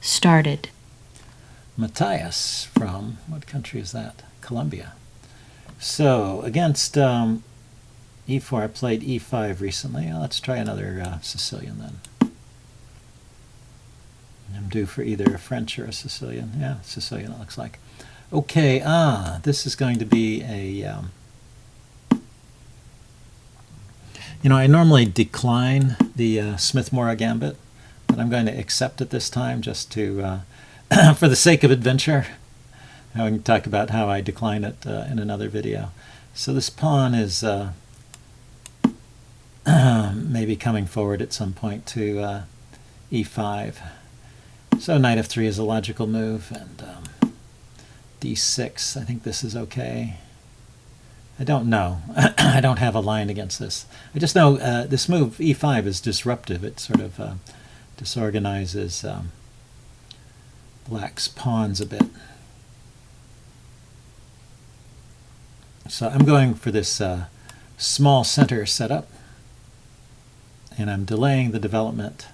started. Matthias from, what country is that? Colombia. So against e4, I played e5 recently. Let's try another Sicilian then. I'm due for either a French or a Sicilian. Yeah, Sicilian it looks like. Okay, this is going to be a... I normally decline the Smith-Morra gambit, but I'm going to accept it this time just to, for the sake of adventure. I can talk about how I decline it in another video. So this pawn is maybe coming forward at some point to e5. So knight f3 is a logical move, and d6, I think this is okay. I don't know. I don't have a line against this. I just know this move, e5, is disruptive. It sort of disorganizes black's pawns a bit. So I'm going for this small center setup, and I'm delaying the development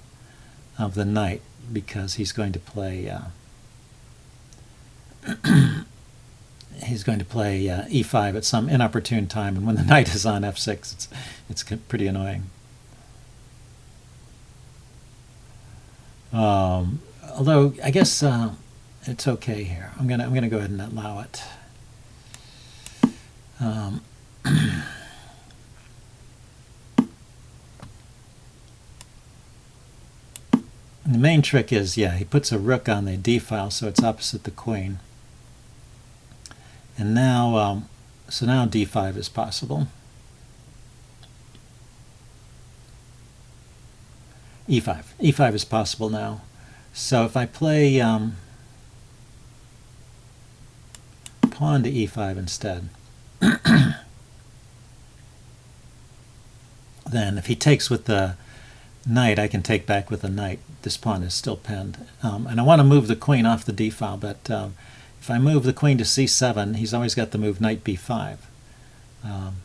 of the knight because he's going to play e5 at some inopportune time, and when the knight is on f6, it's pretty annoying. Although I guess it's okay here. I'm gonna go ahead and allow it. The main trick is, yeah, he puts a rook on the d file, so it's opposite the queen. And now, so now d5 is possible. e5 is possible now. So if I play pawn to e5 instead, then if he takes with the knight, I can take back with the knight. This pawn is still pinned. And I want to move the queen off the d file, but if I move the queen to c7, he's always got the move knight b5.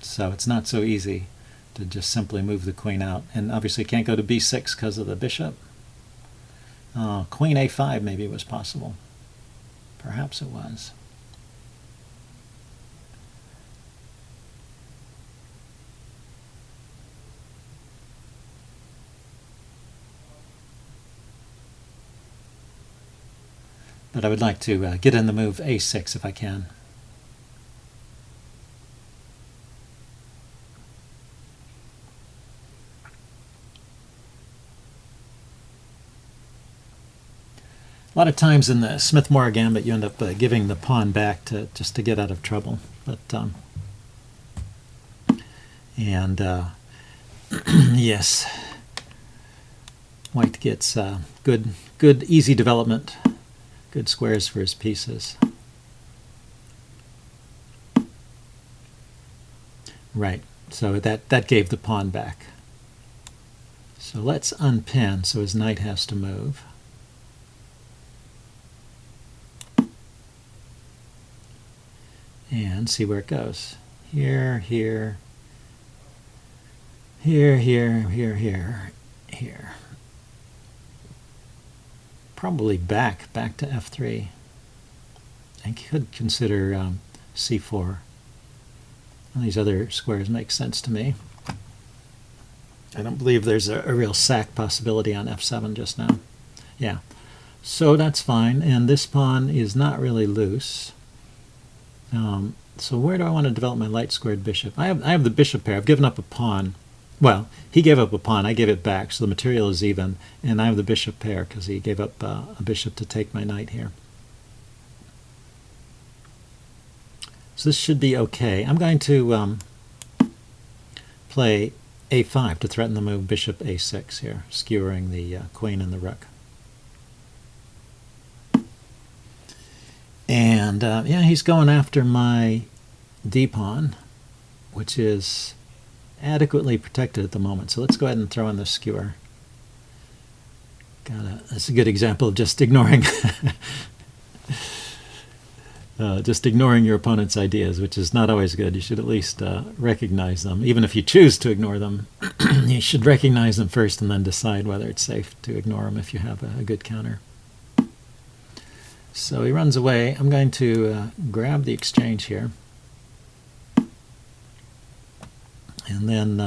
So it's not so easy to just simply move the queen out. And obviously can't go to b6 because of the bishop. Queen a5 maybe was possible. Perhaps it was. But I would like to get in the move a6 if I can. A lot of times in the Smith-Morra gambit, you end up giving the pawn back just to get out of trouble. But yes, white gets good, easy development. Good squares for his pieces. Right, so that gave the pawn back. So let's unpin so his knight has to move. And see where it goes. Here, here, here, here, here, here, here. Probably back to f3. I could consider c4. And these other squares make sense to me. I don't believe there's a real sack possibility on f7 just now. Yeah, so that's fine. And this pawn is not really loose. So where do I want to develop my light squared bishop? I have the bishop pair. I've given up a pawn. Well, he gave up a pawn, I gave it back, so the material is even, and I have the bishop pair because he gave up a bishop to take my knight here. So this should be okay. I'm going to play a5 to threaten the move bishop a6 here, skewering the queen and the rook. And yeah, he's going after my d-pawn, which is adequately protected at the moment. So let's go ahead and throw in the skewer. That's a good example of just ignoring your opponent's ideas, which is not always good. You should at least recognize them. Even if you choose to ignore them, you should recognize them first and then decide whether it's safe to ignore them if you have a good counter. So he runs away. I'm going to grab the exchange here. And then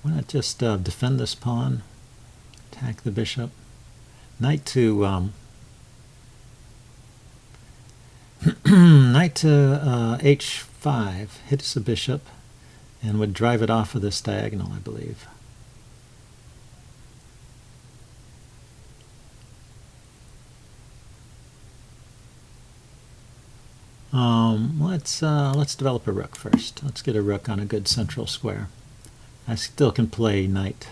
why not just defend this pawn, attack the bishop. Knight to knight to h5 hits the bishop and would drive it off of this diagonal, I believe. Let's develop a rook first. Let's get a rook on a good central square. I still can play knight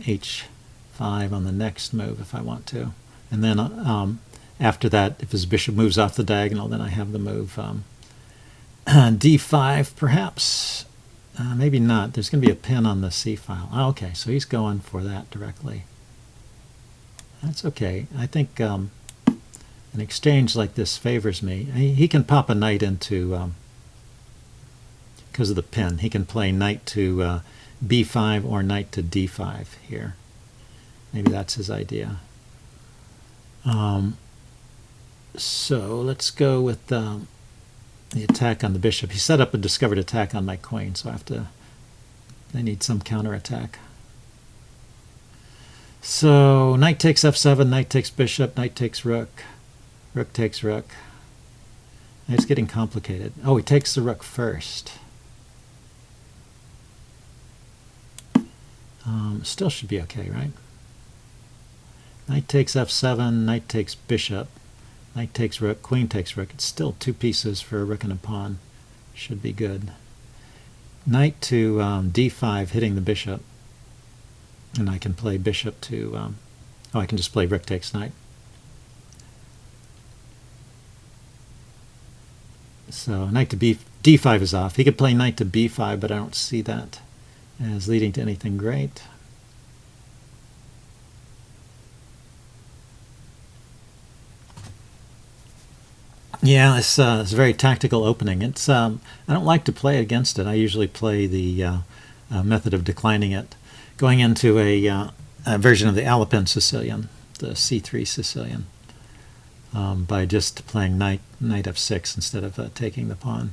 h5 on the next move if I want to, and then after that, if his bishop moves off the diagonal, then I have the move d5 perhaps. Maybe not. There's going to be a pin on the c file. Oh, okay, so he's going for that directly. That's okay. I think an exchange like this favors me. He can pop a knight into, because of the pin, he can play knight to b5 or knight to d5 here. Maybe that's his idea. So let's go with the attack on the bishop. He set up a discovered attack on my queen, so I need some counterattack. So knight takes f7, knight takes bishop, knight takes rook, rook takes rook. It's getting complicated. Oh, he takes the rook first. Still should be okay, right? Knight takes f7, knight takes bishop, knight takes rook, queen takes rook. It's still two pieces for a rook and a pawn. Should be good. Knight to d5, hitting the bishop. And I can play bishop to, I can just play rook takes knight. So knight to d5 is off. He could play knight to b5, but I don't see that as leading to anything great. Yeah, it's a very tactical opening. It's I don't like to play against it. I usually play the method of declining it, going into a version of the Alapin Sicilian, the c3 Sicilian, by just playing knight f6 instead of taking the pawn.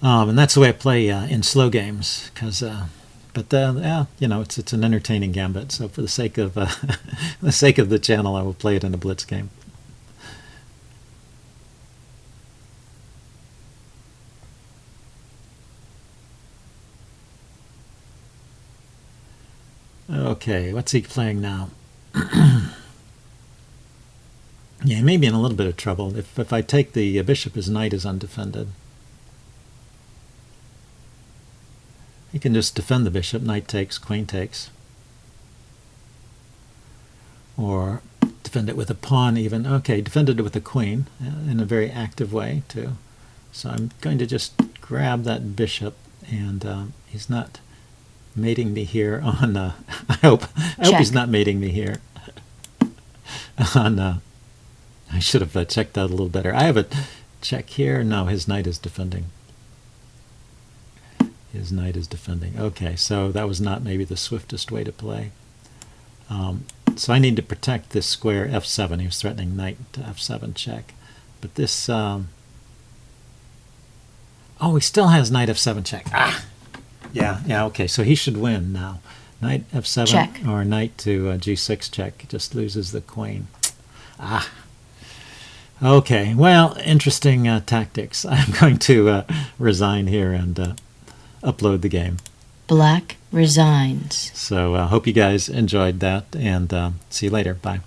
And that's the way I play in slow games, because yeah, you know, it's an entertaining gambit. So for the sake of the sake of the channel, I will play it in a Blitz game. Okay, what's he playing now? Yeah, he may be in a little bit of trouble. If I take the bishop, his knight is undefended. He can just defend the bishop, knight takes, queen takes. Or defend it with a pawn even. Okay, defended it with a queen in a very active way too. So I'm going to just grab that bishop, and he's not mating me here on I hope he's not mating me here on I should have checked that a little better. I have a check here. No, his knight is defending. His knight is defending. Okay, so that was not maybe the swiftest way to play. So I need to protect this square f7. He was threatening knight to f7 check, but this oh, he still has knight f7 check. Yeah, okay, so he should win now. Knight f7 check. Or knight to g6 check. Just loses the queen. Okay, well, interesting tactics. I'm going to resign here and upload the game. Black resigns. So I hope you guys enjoyed that, and see you later. Bye.